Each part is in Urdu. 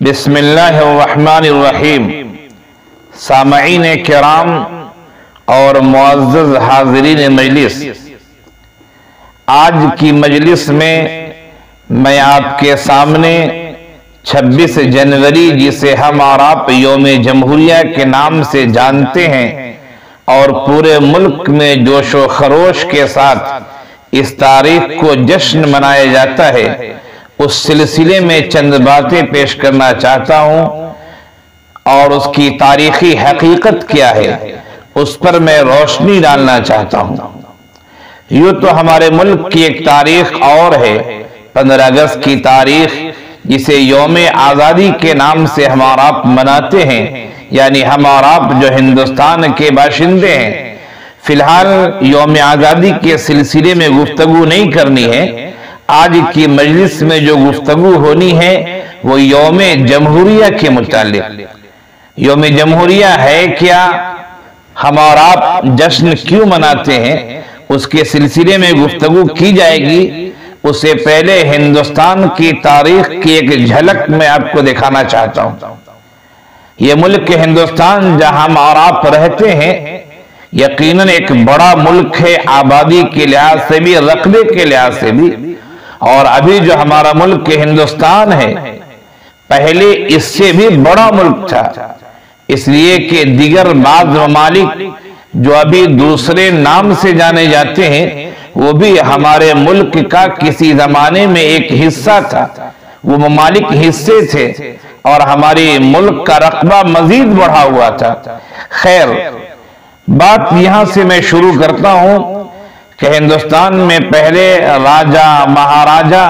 بسم اللہ الرحمن الرحیم۔ سامعین کرام اور معزز حاضرین مجلس، آج کی مجلس میں آپ کے سامنے 26 جنوری جسے ہم اور آپ یوم جمہوریہ کے نام سے جانتے ہیں اور پورے ملک میں جوش و خروش کے ساتھ اس تاریخ کو جشن منایا جاتا ہے، اس سلسلے میں چند باتیں پیش کرنا چاہتا ہوں اور اس کی تاریخی حقیقت کیا ہے اس پر میں روشنی ڈالنا چاہتا ہوں۔ یوں تو ہمارے ملک کی ایک تاریخ اور ہے، 15 اگست کی تاریخ، جسے یوم آزادی کے نام سے ہم اور آپ مناتے ہیں، یعنی ہم اور آپ جو ہندوستان کے باشندے ہیں۔ فی الحال یوم آزادی کے سلسلے میں گفتگو نہیں کرنی ہے، آج کی مجلس میں جو گفتگو ہونی ہے وہ یوم جمہوریہ کے متعلق۔ یوم جمہوریہ ہے کیا، ہم اور آپ جشن کیوں مناتے ہیں، اس کے سلسلے میں گفتگو کی جائے گی۔ اس سے پہلے ہندوستان کی تاریخ کی ایک جھلک میں آپ کو دکھانا چاہتا ہوں۔ یہ ملک ہندوستان جہاں ہم اور آپ رہتے ہیں یقیناً ایک بڑا ملک ہے، آبادی کے لحاظ سے بھی، رقبے کے لحاظ سے بھی، اور ابھی جو ہمارا ملک ہندوستان ہے پہلے اس سے بھی بڑا ملک تھا، اس لیے کہ دیگر بعض ممالک جو ابھی دوسرے نام سے جانے جاتے ہیں وہ بھی ہمارے ملک کا کسی زمانے میں ایک حصہ تھا، وہ ممالک حصے تھے اور ہمارے ملک کا رقبہ مزید بڑھا ہوا تھا۔ خیر، بات یہاں سے میں شروع کرتا ہوں کہ ہندوستان میں پہلے راجہ مہاراجہ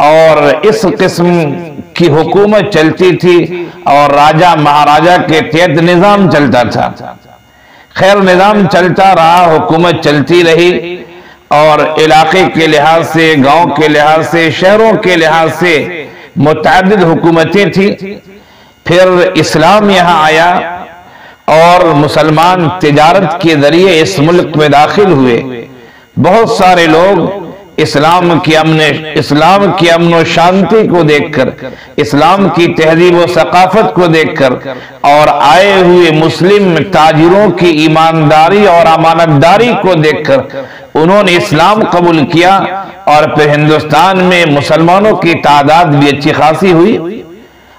اور اس قسم کی حکومت چلتی تھی اور راجہ مہاراجہ کے تحت نظام چلتا تھا۔ خیر، نظام چلتا رہا، حکومت چلتی رہی اور علاقے کے لحاظ سے، گاؤں کے لحاظ سے، شہروں کے لحاظ سے متعدد حکومتیں تھیں۔ پھر اسلام یہاں آیا اور مسلمان تجارت کے ذریعے اس ملک میں داخل ہوئے۔ بہت سارے لوگ اسلام کی امن و شانتی کو دیکھ کر، اسلام کی تہذیب و ثقافت کو دیکھ کر اور آئے ہوئے مسلم تاجروں کی ایمانداری اور امانت داری کو دیکھ کر انہوں نے اسلام قبول کیا اور پھر ہندوستان میں مسلمانوں کی تعداد بھی اچھی خاصی ہوئی۔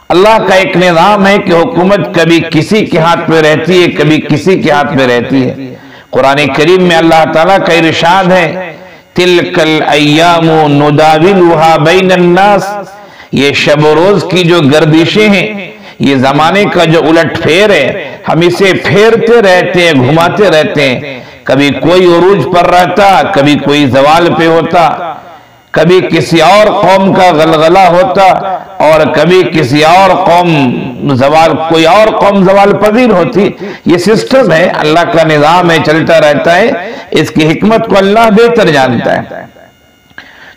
اللہ کا ایک نظام ہے کہ حکومت کبھی کسی کے ہاتھ میں رہتی ہے، کبھی کسی کے ہاتھ میں رہتی ہے۔ قرآن کریم میں اللہ تعالیٰ کا ارشاد ہے، تِلْكَ الْأَيَّامُ نُدَاوِلُهَا بَيْنَ النَّاسِ، یہ شب و روز کی جو گردشیں ہیں، یہ زمانے کا جو الٹ پھیر ہے، ہم اسے پھیرتے رہتے ہیں، گھماتے رہتے ہیں۔ کبھی کوئی عروج پر رہتا، کبھی کوئی زوال پہ ہوتا، کبھی کسی اور قوم کا غلغلہ ہوتا اور کبھی کسی اور قوم کوئی اور قوم زوال پذیر ہوتی۔ یہ سسٹم ہے، اللہ کا نظام ہے، چلتا رہتا ہے، اس کی حکمت کو اللہ بہتر جانتا ہے۔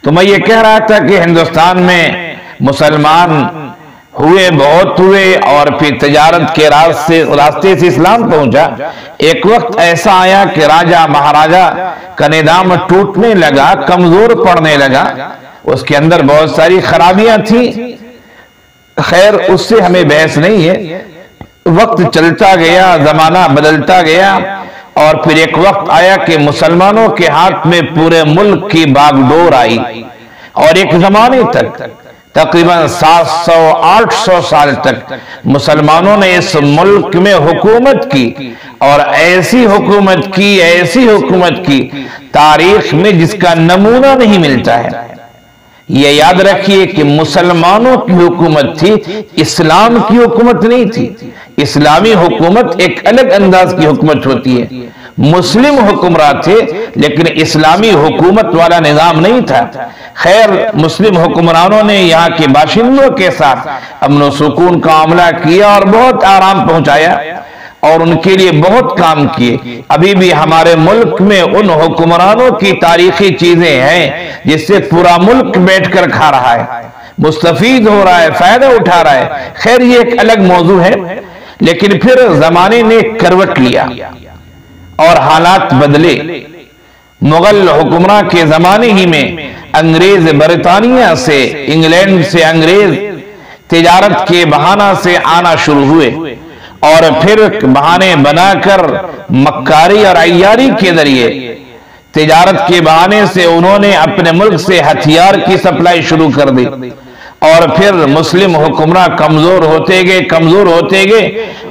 تو میں یہ کہہ رہا تھا کہ ہندوستان میں مسلمان بہت ہوئے اور پھر تجارت کے راستے سے اسلام پہنچا۔ ایک وقت ایسا آیا کہ راجہ مہاراجہ کا نظام ٹوٹنے لگا، کمزور پڑنے لگا، اس کے اندر بہت ساری خرابیاں تھیں۔ خیر، اس سے ہمیں بحث نہیں ہے، وقت چلتا گیا، زمانہ بدلتا گیا اور پھر ایک وقت آیا کہ مسلمانوں کے ہاتھ میں پورے ملک کی باغ ڈور آئی اور ایک زمانے تک تقریباً 700-800 سال تک مسلمانوں نے اس ملک میں حکومت کی اور ایسی حکومت کی تاریخ میں جس کا نمونہ نہیں ملتا ہے۔ یہ یاد رکھیے کہ مسلمانوں کی حکومت تھی، اسلام کی حکومت نہیں تھی۔ اسلامی حکومت ایک الگ انداز کی حکومت ہوتی ہے، مسلم حکمراں تھے لیکن اسلامی حکومت والا نظام نہیں تھا۔ خیر، مسلم حکمرانوں نے یہاں کے باشندوں کے ساتھ امن و سکون کا معاملہ کیا اور بہت آرام پہنچایا اور ان کے لیے بہت کام کیے۔ ابھی بھی ہمارے ملک میں ان حکمرانوں کی تاریخی چیزیں ہیں جس سے پورا ملک بیٹھ کر کھا رہا ہے، مستفید ہو رہا ہے، فائدہ اٹھا رہا ہے۔ خیر، یہ ایک الگ موضوع ہے، لیکن پھر زمانے نے کروٹ لیا اور حالات بدلے۔ مغل حکمراں کے زمانے ہی میں انگریز برطانیہ سے، انگلینڈ سے انگریز تجارت کے بہانہ سے آنا شروع ہوئے اور پھر بہانے بنا کر مکاری اور عیاری کے ذریعے تجارت کے بہانے سے انہوں نے اپنے ملک سے ہتھیار کی سپلائی شروع کر دی، اور پھر مسلم حکمراں کمزور ہوتے گئے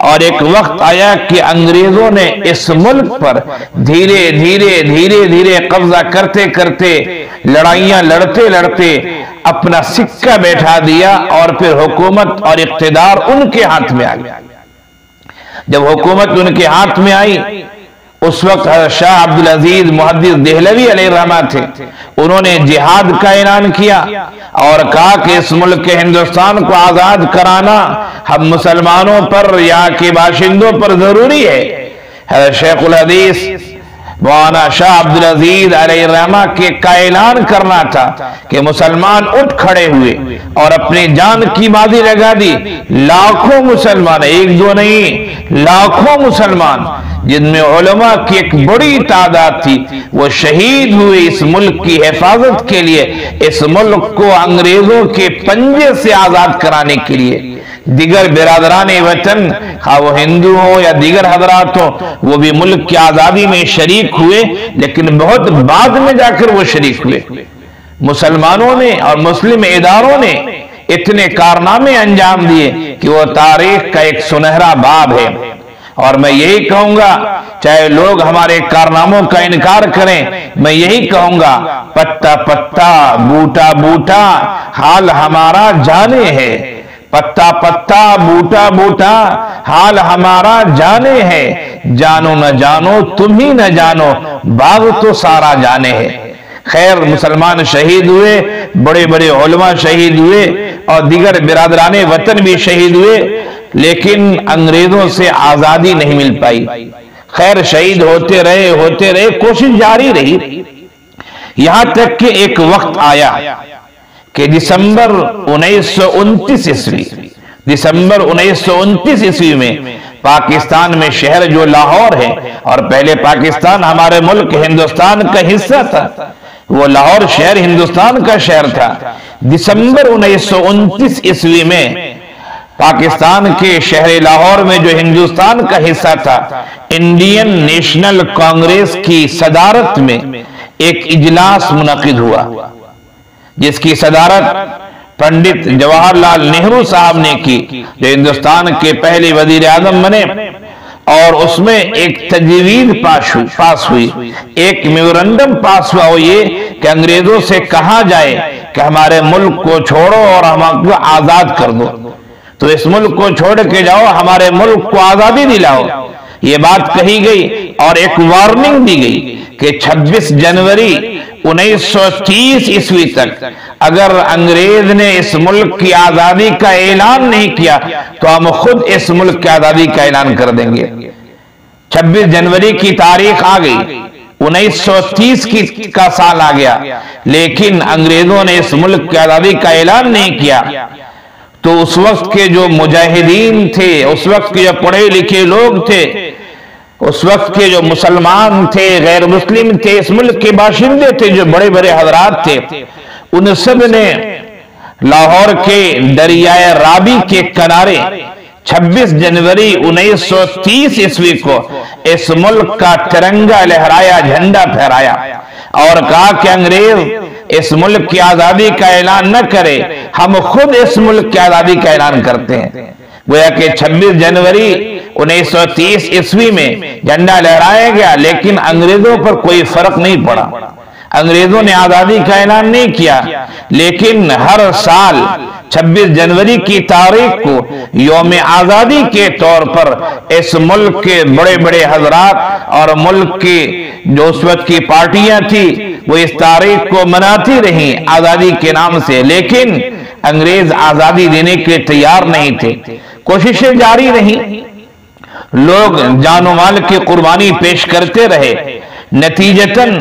اور ایک وقت آیا کہ انگریزوں نے اس ملک پر دھیرے دھیرے قبضہ کرتے لڑائیاں لڑتے اپنا سکہ بیٹھا دیا، اور پھر حکومت اور اقتدار ان کے ہاتھ میں آ گیا۔ جب حکومت ان کے ہاتھ میں آئی، اس وقت شاہ عبدالعزیز محدث دہلوی علیہ الرحمہ تھے، انہوں نے جہاد کا اعلان کیا اور کہا کہ اس ملک کے ہندوستان کو آزاد کرانا ہم مسلمانوں پر، یہاں کے باشندوں پر ضروری ہے۔ شیخ الحدیث مولانا شاہ عبدالعزیز علیہ الرحمہ کا اعلان کرنا تھا کہ مسلمان اٹھ کھڑے ہوئے اور اپنی جان کی بازی لگا دی۔ لاکھوں مسلمان، ایک دو نہیں، لاکھوں مسلمان جن میں علماء کی ایک بڑی تعداد تھی، وہ شہید ہوئے اس ملک کی حفاظت کے لیے، اس ملک کو انگریزوں کے پنجے سے آزاد کرانے کے لیے۔ دیگر برادران وطن، خواہ وہ ہندو ہوں یا دیگر حضرات ہوں، وہ بھی ملک کی آزادی میں شریک ہوئے، لیکن بہت بعد میں جا کر وہ شریک ہوئے۔ مسلمانوں نے اور مسلم اداروں نے اتنے کارنامے انجام دیے کہ وہ تاریخ کا ایک سنہرا باب ہے۔ اور میں یہی کہوں گا، چاہے لوگ ہمارے کارناموں کا انکار کریں، میں یہی کہوں گا، پتا پتا بوٹا بوٹا حال ہمارا جانے ہے، پتا پتا بوٹا بوٹا حال ہمارا جانے ہے، جانو نہ جانو تم ہی نہ جانو باغ تو سارا جانے ہے۔ خیر، مسلمان شہید ہوئے، بڑے بڑے علماء شہید ہوئے اور دیگر برادران وطن بھی شہید ہوئے، لیکن انگریزوں سے آزادی نہیں مل پائی۔ خیر، شہید ہوتے رہے، کوشش جاری رہی، یہاں تک کہ ایک وقت آیا کہ دسمبر 1929 عیسوی میں پاکستان میں شہر جو لاہور ہے، اور پہلے پاکستان ہمارے ملک ہندوستان کا حصہ تھا، وہ لاہور شہر ہندوستان کا شہر تھا۔ دسمبر 1929 عیسوی میں پاکستان کے شہر لاہور میں جو ہندوستان کا حصہ تھا، انڈین نیشنل کانگریس کی صدارت میں ایک اجلاس منعقد ہوا، جس کی صدارت پنڈت جواہر لال نہرو صاحب نے کی، جو ہندوستان کے پہلے وزیر اعظم بنے، اور اس میں ایک تجویز پاس ہوئی، ایک میمورنڈم پاس ہوا، وہ یہ کہ انگریزوں سے کہا جائے کہ ہمارے ملک کو چھوڑو اور ہم کو آزاد کر دو، تو اس ملک کو چھوڑ کے جاؤ، ہمارے ملک کو آزادی دلاؤ۔ یہ بات کہی گئی اور ایک وارننگ دی گئی کہ 26 جنوری 1930 عیسوی تک اگر انگریز نے اس ملک کی آزادی کا اعلان نہیں کیا تو ہم خود اس ملک کی آزادی کا اعلان کر دیں گے۔ 26 جنوری کی تاریخ آ گئی، 1930 کا سال آ گیا، لیکن انگریزوں نے اس ملک کی آزادی کا اعلان نہیں کیا۔ تو اس وقت کے جو مجاہدین تھے، اس وقت کے جو پڑھے لکھے لوگ تھے، اس وقت کے جو مسلمان تھے، غیر مسلم تھے، اس ملک کے باشندے تھے، جو بڑے بڑے حضرات تھے، ان سب نے لاہور کے دریائے رابی کے کنارے 26 جنوری 1930 عیسوی کو اس ملک کا ترنگا لہرایا، جھنڈا پھہرایا اور کہا کہ انگریز اس ملک کی آزادی کا اعلان نہ کرے، ہم خود اس ملک کی آزادی کا اعلان کرتے ہیں۔ گویا کہ 26 جنوری 1930 عیسوی میں جھنڈا لہرایا گیا، لیکن انگریزوں پر کوئی فرق نہیں پڑا، انگریزوں نے آزادی کا اعلان نہیں کیا، لیکن ہر سال 26 جنوری کی تاریخ کو یوم آزادی کے طور پر اس ملک کے بڑے بڑے حضرات اور ملک کی جو اس وقت کی پارٹیاں تھی، وہ اس تاریخ کو مناتی رہیں آزادی کے نام سے، لیکن انگریز آزادی دینے کے تیار نہیں تھے۔ کوششیں جاری رہیں، لوگ جان و مال کی قربانی پیش کرتے رہے، نتیجتاً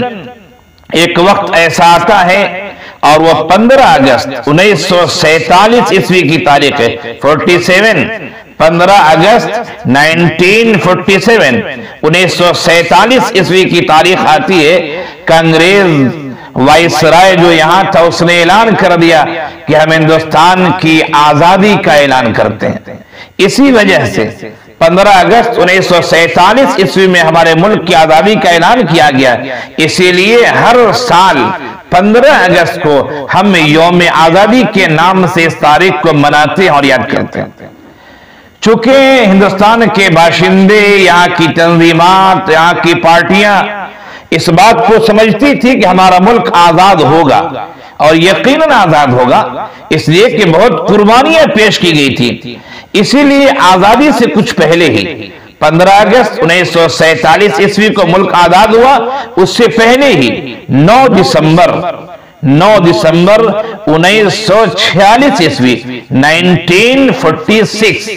ایک وقت ایسا آتا ہے اور وہ 15 اگست 1947 عیسوی کی تاریخ ہے، 15 اگست 1947 1947 عیسوی کی تاریخ آتی ہے کہ انگریز وائسرائے جو یہاں تھا اس نے اعلان کر دیا کہ ہم ہندوستان کی آزادی کا اعلان کرتے ہیں۔ اسی وجہ سے 15 اگست 1947 عیسوی میں ہمارے ملک کی آزادی کا اعلان کیا گیا، اسی لیے ہر سال 15 اگست کو ہم یوم آزادی کے نام سے اس تاریخ کو مناتے ہیں اور یاد کرتے ہیں۔ چونکہ ہندوستان کے باشندے، یہاں کی تنظیمات، یہاں کی پارٹیاں اس بات کو سمجھتی تھی کہ ہمارا ملک آزاد ہوگا اور یقیناً آزاد ہوگا، اس لیے کہ بہت قربانیاں پیش کی گئی تھی۔ اسی لیے آزادی سے کچھ پہلے ہی 15 اگست 1947 عیسوی کو ملک آزاد ہوا، اس سے پہلے ہی 9 دسمبر 1946 عیسوی 1946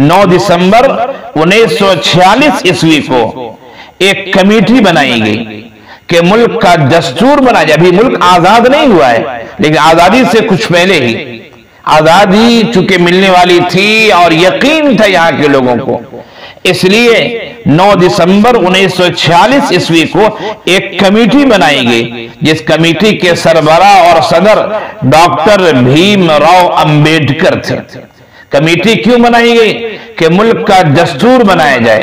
9 دسمبر 1946 عیسوی کو ایک کمیٹی بنائی گئی کہ ملک کا دستور بنا جائے۔ ابھی ملک آزاد نہیں ہوا ہے، لیکن آزادی سے کچھ پہلے ہی آزادی چونکہ ملنے والی تھی اور یقین تھا یہاں کے لوگوں کو، اس لیے 9 دسمبر 1946 عیسوی کو ایک کمیٹی بنائی گئی، جس کمیٹی کے سربراہ اور صدر ڈاکٹر بھیم راؤ امبیڈکر تھے۔ کمیٹی کیوں بنائی گئی؟ کہ ملک کا دستور بنایا جائے۔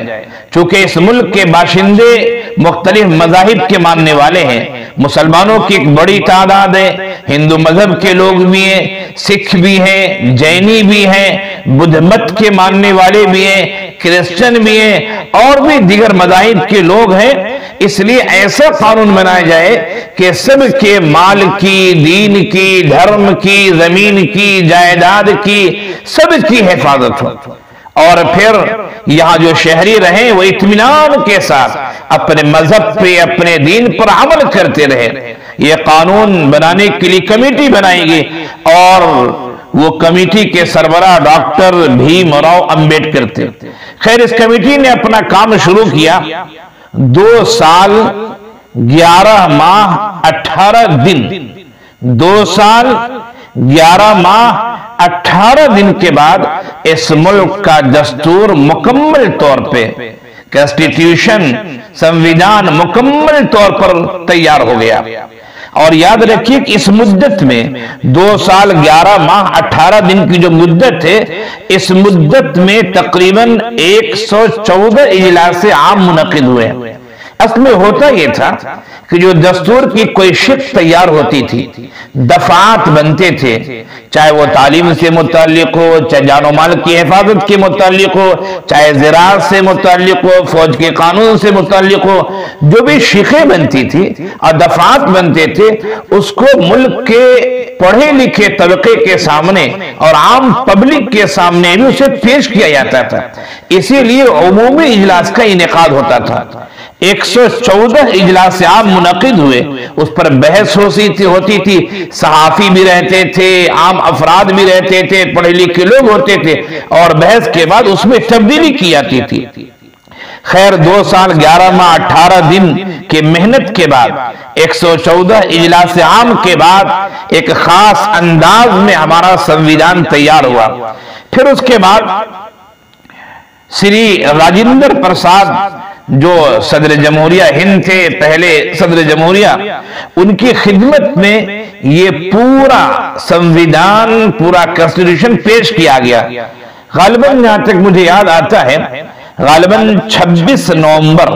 چونکہ اس ملک کے باشندے مختلف مذاہب کے ماننے والے ہیں، مسلمانوں کی ایک بڑی تعداد ہے، ہندو مذہب کے لوگ بھی ہیں، سکھ بھی ہیں، جینی بھی ہیں، بدھ مت کے ماننے والے بھی ہیں، کرسچن بھی ہیں، اور بھی دیگر مذاہب کے لوگ ہیں۔ اس لیے ایسا قانون بنایا جائے کہ سب کے مال کی، دین کی، دھرم کی، زمین کی، جائیداد کی، سب کی حفاظت ہو، اور پھر یہاں جو شہری رہیں وہ اطمینان کے ساتھ اپنے مذہب پہ، اپنے دین پر عمل کرتے رہے۔ یہ قانون بنانے کے لیے کمیٹی بنائی گئی، اور وہ کمیٹی کے سربراہ ڈاکٹر بھیم راؤ امبیڈکر تھے۔ خیر، اس کمیٹی نے اپنا کام شروع کیا۔ 2 سال 11 ماہ 18 دن 2 سال 11 ماہ 18 دن کے بعد اس ملک کا دستور مکمل طور پہ، کانسٹیٹیوشن، سنویدھان مکمل طور پر تیار ہو گیا۔ اور یاد رکھیے کہ اس مدت میں 2 سال 11 ماہ 18 دن کی جو مدت ہے، اس مدت میں تقریباً 114 اجلاس عام منعقد ہوئے۔ اصل میں ہوتا یہ تھا کہ جو دستور کی کوئی شق تیار ہوتی تھی، دفعات بنتے تھے، چاہے وہ تعلیم سے متعلق ہو، چاہے جان و مال کی حفاظت کے متعلق ہو، چاہے زراعت سے متعلق ہو، فوج کے قانون سے متعلق ہو، جو بھی شقیں بنتی تھی اور دفعات بنتے تھے، اس کو ملک کے پڑھے لکھے طبقے کے سامنے اور عام پبلک کے سامنے بھی اسے پیش کیا جاتا تھا۔ اسی لیے عمومی اجلاس کا انعقاد ہوتا تھا۔ 114 اجلاس عام منعقد ہوئے، اس پر بحث ہوتی تھی، صحافی بھی رہتے تھے، عام افراد بھی رہتے تھے، پڑھے لکھے لوگ ہوتے تھے، اور بحث کے بعد اس میں تبدیلی کی جاتی تھی۔ خیر، 2 سال 11 ماہ 18 دن کے محنت کے بعد 114 اجلاس عام کے بعد ایک خاص انداز میں ہمارا سنویدھان تیار ہوا۔ پھر اس کے بعد سری راجندر پرساد جو صدر جمہوریہ ہند تھے، پہلے صدر جمہوریہ، ان کی خدمت میں یہ پورا سنویدھان، پورا کانسٹیٹیوشن پیش کیا گیا۔ غالباً جہاں تک مجھے یاد آتا ہے، غالباً 26 نومبر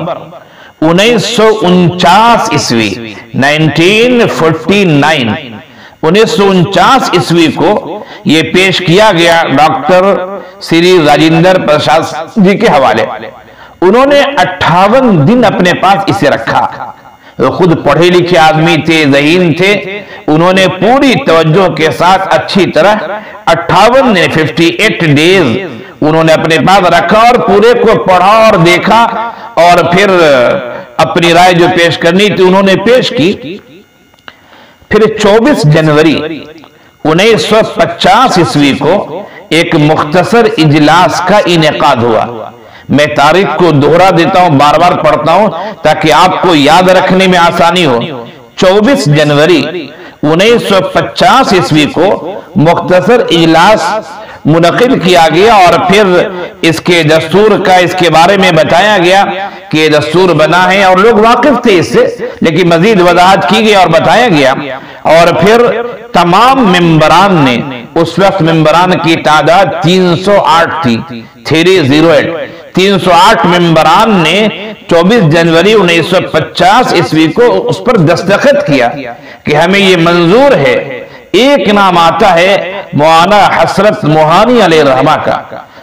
1949 عیسوی 1949 عیسوی کو یہ پیش کیا گیا ڈاکٹر سری راجندر پرساد جی کے حوالے۔ انہوں نے 58 دن اپنے پاس اسے رکھا۔ خود پڑھے لکھے آدمی تھے، ذہین تھے، انہوں نے پوری توجہ کے ساتھ اچھی طرح 58 ڈیز انہوں نے اپنے پاس رکھا اور پورے کو پڑھا اور دیکھا، اور پھر اپنی رائے جو پیش کرنی تھی انہوں نے پیش کی۔ پھر 24 جنوری 1950 عیسوی کو ایک مختصر اجلاس کا انعقاد ہوا۔ میں تاریخ کو دوہرا دیتا ہوں، بار بار پڑھتا ہوں تاکہ آپ کو یاد رکھنے میں آسانی ہو۔ 24 جنوری 1950 عیسوی کو مختصر اجلاس منعقد کیا گیا اور پھر اس کے دستور کا اس کے بارے میں بتایا گیا کہ یہ دستور بنا ہے، اور لوگ واقف تھے اس سے، لیکن مزید وضاحت کی گئی اور بتایا گیا۔ اور پھر تمام ممبران نے، اس وقت ممبران کی تعداد 308 تھی، 308 308 ممبران نے 24 جنوری 1950 عیسوی کو اس پر دستخط کیا کہ ہمیں یہ منظور ہے۔ ایک نام آتا ہے مولانا حضرت موہانی علیہ الرحمہ کا۔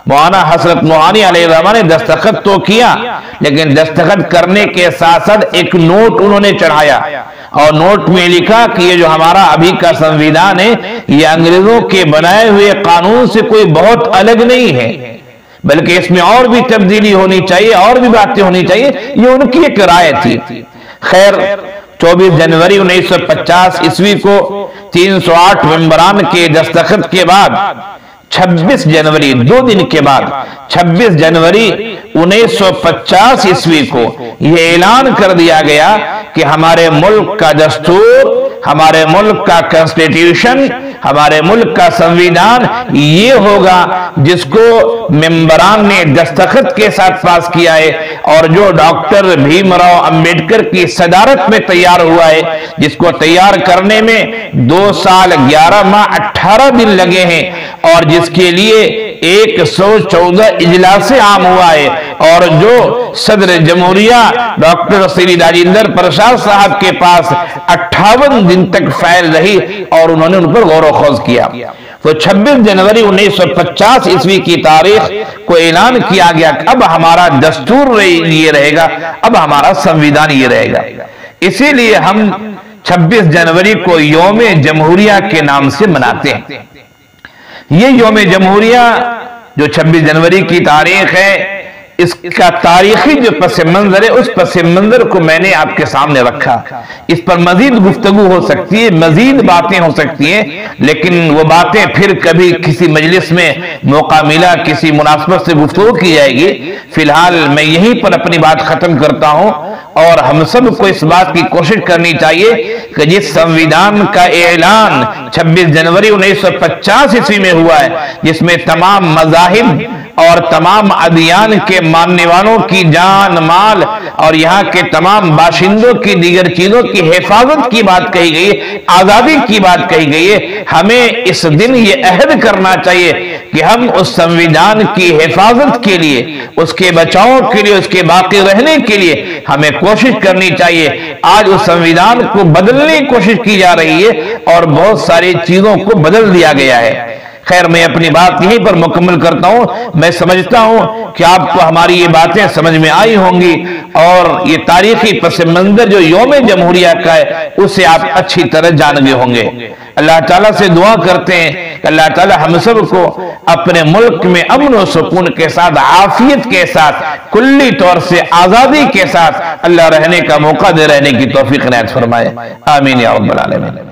مولانا حضرت موہانی علیہ الرحمہ نے دستخط تو کیا، لیکن دستخط کرنے کے ساتھ ساتھ ایک نوٹ انہوں نے چڑھایا، اور نوٹ میں لکھا کہ یہ جو ہمارا ابھی کا سنویدھان ہے یہ انگریزوں کے بنائے ہوئے قانون سے کوئی بہت الگ نہیں ہے، بلکہ اس میں اور بھی تبدیلی ہونی چاہیے، اور بھی باتیں ہونی چاہیے۔ یہ ان کی ایک رائے تھی۔ خیر 24 جنوری 1950 عیسوی کو 308 ممبران کے دستخط کے بعد 26 جنوری 2 دن کے بعد 26 جنوری 1950 عیسوی کو یہ اعلان کر دیا گیا کہ ہمارے ملک کا دستور، ہمارے ملک کا کنسٹیٹیوشن، ہمارے ملک کا سنویدھان یہ ہوگا جس کو ممبران نے دستخط کے ساتھ پاس کیا ہے، اور جو ڈاکٹر بھیم راؤ امبیڈکر کی صدارت میں تیار ہوا ہے، جس کو تیار کرنے میں 2 سال 11 ماہ 18 دن لگے ہیں، اور جس کے لیے 114 اجلاس عام ہوا ہے، اور جو صدر جمہوریہ ڈاکٹر سری راجندر پرساد صاحب کے پاس 58 دن تک فائل رہی، اور انہوں نے ان پر غور و خوض کیا۔ تو 26 جنوری 1950 عیسوی کی تاریخ کو اعلان کیا گیا کہ اب ہمارا دستور یہ رہے گا، اب ہمارا سنویدھان یہ رہے گا۔ اسی لیے ہم 26 جنوری کو یوم جمہوریہ کے نام سے مناتے ہیں۔ یہ یوم جمہوریہ جو 26 جنوری کی تاریخ ہے، اس کا تاریخی جو پس منظر ہے، اس پس منظر کو میں نے آپ کے سامنے رکھا۔ اس پر مزید گفتگو ہو سکتی ہے، مزید باتیں ہو سکتی ہیں، لیکن وہ باتیں پھر کبھی کسی مجلس میں موقع ملا، کسی مناسبت سے گفتگو کی جائے گی۔ فی الحال میں یہیں پر اپنی بات ختم کرتا ہوں، اور ہم سب کو اس بات کی کوشش کرنی چاہیے کہ جس سنویدھان کا اعلان 26 جنوری 1950 عیسوی میں ہوا ہے، جس میں تمام مذاہب اور تمام ادیان کے ماننے والوں کی جان مال اور یہاں کے تمام باشندوں کی دیگر چیزوں کی حفاظت کی بات کہی گئی ہے، آزادی کی بات کہی گئی ہے، ہمیں اس دن یہ عہد کرنا چاہیے کہ ہم اس سنویدھان کی حفاظت کے لیے، اس کے بچاؤ کے لیے، اس کے باقی رہنے کے لیے ہمیں کوشش کرنی چاہیے۔ آج اس سنویدھان کو بدلنے کی کوشش کی جا رہی ہے، اور بہت ساری چیزوں کو بدل دیا گیا ہے۔ خیر میں اپنی بات یہیں پر مکمل کرتا ہوں۔ میں سمجھتا ہوں کہ آپ کو ہماری یہ باتیں سمجھ میں آئی ہوں گی، اور یہ تاریخی پس منظر جو یوم جمہوریہ کا ہے اسے آپ اچھی طرح جان گئے ہوں گے۔ اللہ تعالیٰ سے دعا کرتے ہیں کہ اللہ تعالیٰ ہم سب کو اپنے ملک میں امن و سکون کے ساتھ، عافیت کے ساتھ، کلی طور سے آزادی کے ساتھ اللہ رہنے کا موقع دے، رہنے کی توفیق عنایت فرمائے۔ آمین یا رب العالمین۔